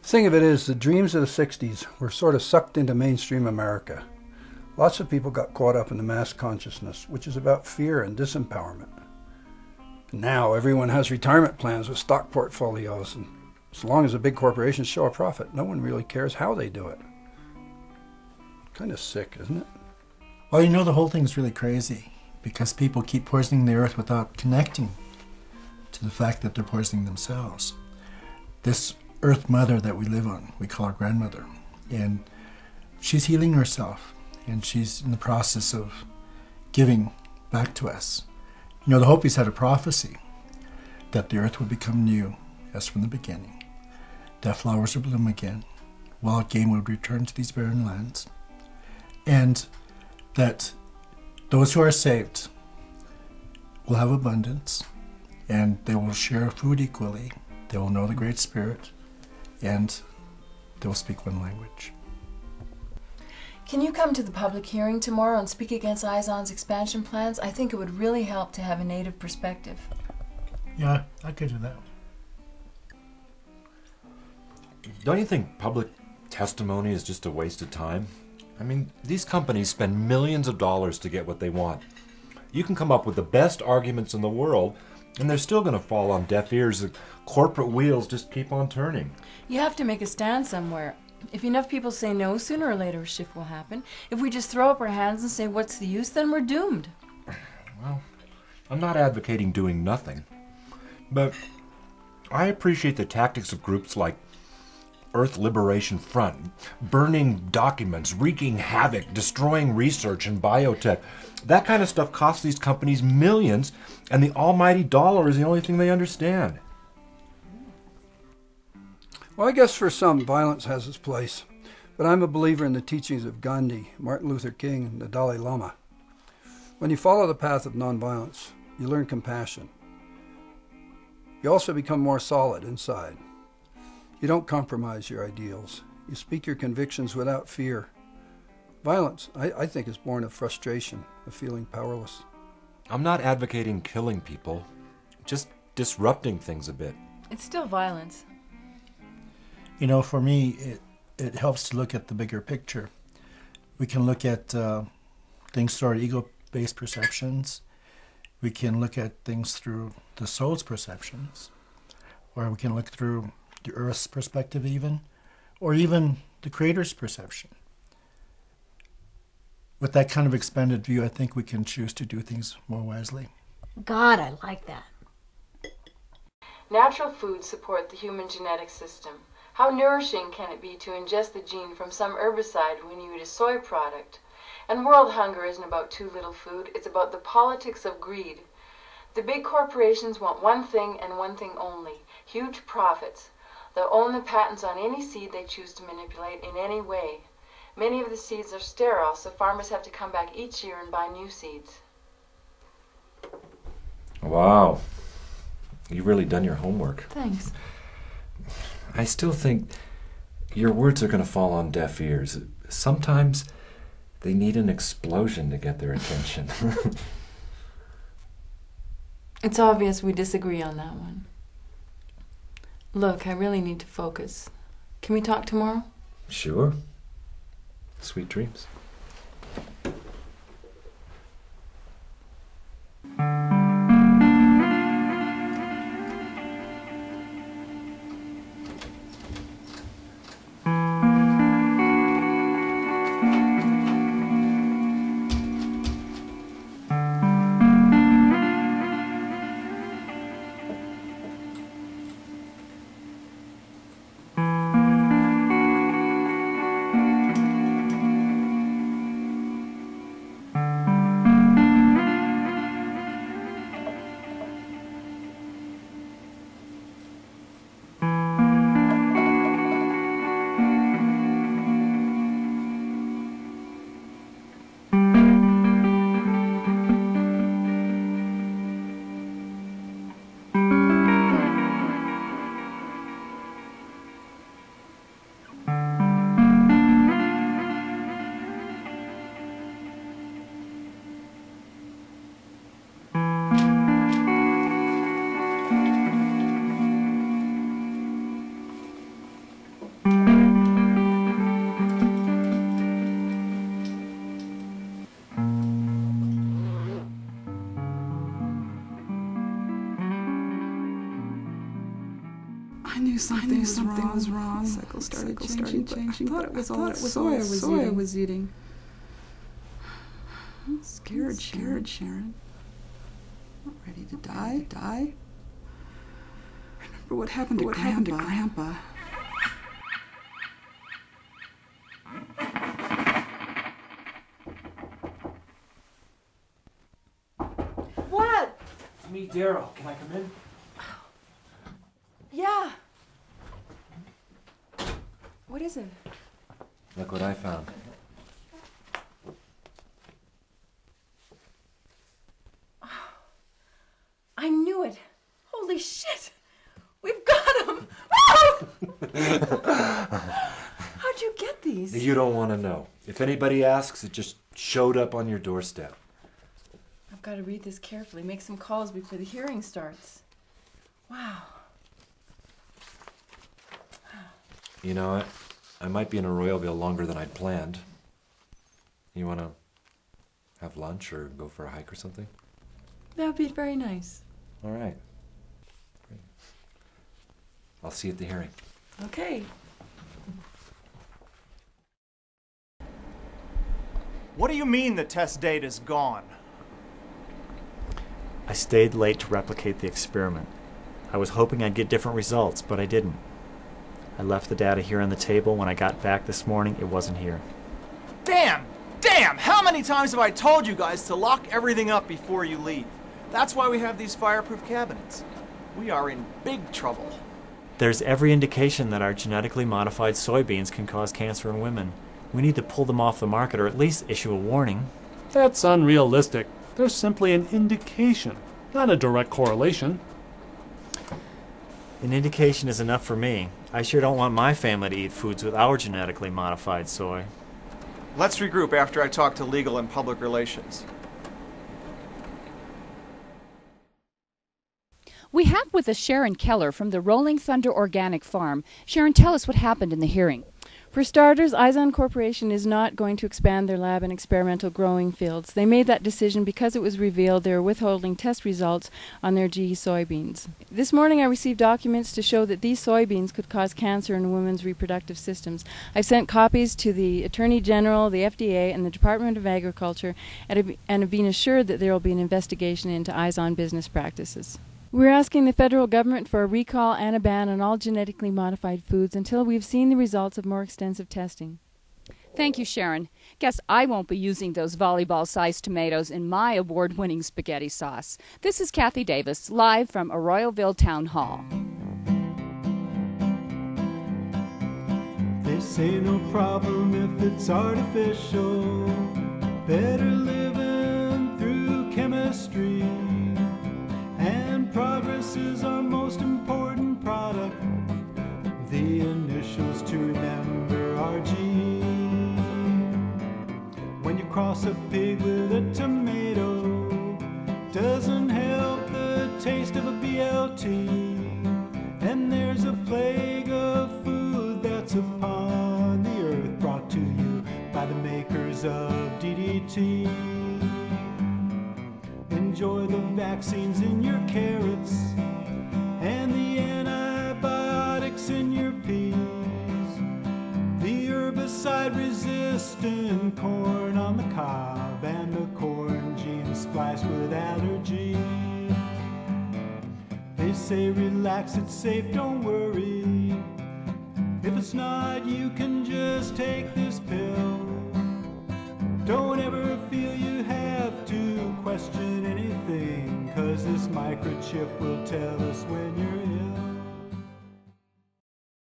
Thing of it is, the dreams of the 60s were sort of sucked into mainstream America. Lots of people got caught up in the mass consciousness, which is about fear and disempowerment. Now everyone has retirement plans with stock portfolios, and as long as the big corporations show a profit, no one really cares how they do it. Kind of sick, isn't it? Well, you know, the whole thing's really crazy because people keep poisoning the earth without connecting to the fact that they're poisoning themselves. This Earth Mother that we live on, we call her grandmother, and she's healing herself, and she's in the process of giving back to us. You know, the Hopis had a prophecy that the earth would become new as from the beginning, that flowers would bloom again, wild game would return to these barren lands, and that those who are saved will have abundance, and they will share food equally, they will know the Great Spirit, and they will speak one language. Can you come to the public hearing tomorrow and speak against Izon's expansion plans? I think it would really help to have a native perspective. Yeah, I could do that. Don't you think public testimony is just a waste of time? I mean, these companies spend millions of dollars to get what they want. You can come up with the best arguments in the world, and they're still going to fall on deaf ears. The corporate wheels just keep on turning. You have to make a stand somewhere. If enough people say no, sooner or later a shift will happen. If we just throw up our hands and say, what's the use, then we're doomed. Well, I'm not advocating doing nothing, but I appreciate the tactics of groups like Earth Liberation Front, burning documents, wreaking havoc, destroying research and biotech. That kind of stuff costs these companies millions, and the almighty dollar is the only thing they understand. Well, I guess for some, violence has its place, but I'm a believer in the teachings of Gandhi, Martin Luther King, and the Dalai Lama. When you follow the path of nonviolence, you learn compassion. You also become more solid inside. You don't compromise your ideals. You speak your convictions without fear. Violence, I think, is born of frustration, of feeling powerless. I'm not advocating killing people, just disrupting things a bit. It's still violence. You know, for me, it helps to look at the bigger picture. We can look at things through our ego-based perceptions. We can look at things through the soul's perceptions. Or we can look through the earth's perspective even, or even the creator's perception. With that kind of expanded view, I think we can choose to do things more wisely. God, I like that. Natural foods support the human genetic system. How nourishing can it be to ingest the gene from some herbicide when you eat a soy product? And world hunger isn't about too little food, it's about the politics of greed. The big corporations want one thing and one thing only, huge profits. They'll own the patents on any seed they choose to manipulate in any way. Many of the seeds are sterile, so farmers have to come back each year and buy new seeds. Wow. You've really done your homework. Thanks. I still think your words are going to fall on deaf ears. Sometimes they need an explosion to get their attention. It's obvious we disagree on that one. Look, I really need to focus. Can we talk tomorrow? Sure. Sweet dreams. something was wrong. Cycle started changing. I thought it was all that soy I was eating. I'm scared, Sharon. Not ready to die. Remember what happened to Grandpa. What? It's me, Daryl. Can I come in? Yeah. What is it? Look what I found. I knew it. Holy shit. We've got them. Oh! How'd you get these? You don't want to know. If anybody asks, it just showed up on your doorstep. I've got to read this carefully. Make some calls before the hearing starts. Wow. You know, I might be in Arroyoville longer than I'd planned. You want to have lunch or go for a hike or something? That would be very nice. All right. Great. I'll see you at the hearing. Okay. What do you mean the test date is gone? I stayed late to replicate the experiment. I was hoping I'd get different results, but I didn't. I left the data here on the table. When I got back this morning, it wasn't here. Damn! How many times have I told you guys to lock everything up before you leave? That's why we have these fireproof cabinets. We are in big trouble. There's every indication that our genetically modified soybeans can cause cancer in women. We need to pull them off the market or at least issue a warning. That's unrealistic. There's simply an indication, not a direct correlation. An indication is enough for me. I sure don't want my family to eat foods with our genetically modified soy. Let's regroup after I talk to legal and public relations. We have with us Sharon Keller from the Rolling Thunder Organic Farm. Sharon, tell us what happened in the hearing. For starters, Izon Corporation is not going to expand their lab and experimental growing fields. They made that decision because it was revealed they were withholding test results on their GE soybeans. This morning I received documents to show that these soybeans could cause cancer in women's reproductive systems. I've sent copies to the Attorney General, the FDA, and the Department of Agriculture, and have been assured that there will be an investigation into Izon business practices. We're asking the federal government for a recall and a ban on all genetically modified foods until we've seen the results of more extensive testing. Thank you, Sharon. Guess I won't be using those volleyball-sized tomatoes in my award-winning spaghetti sauce. This is Kathy Davis, live from Arroyoville Town Hall. They say no problem if it's artificial. Better living through chemistry. And progress is our most important product. The initials to remember are G. When you cross a pig with a tomato, doesn't help the taste of a BLT. And there's a plague of food that's upon the earth, brought to you by the makers of DDT. Enjoy the vaccines in your carrots and the antibiotics in your peas. The herbicide-resistant corn on the cob and the corn gene spliced with allergy. They say relax, it's safe, don't worry. If it's not, you can just take this pill. Don't ever feel you have to question anything, 'cause this microchip will tell us when you're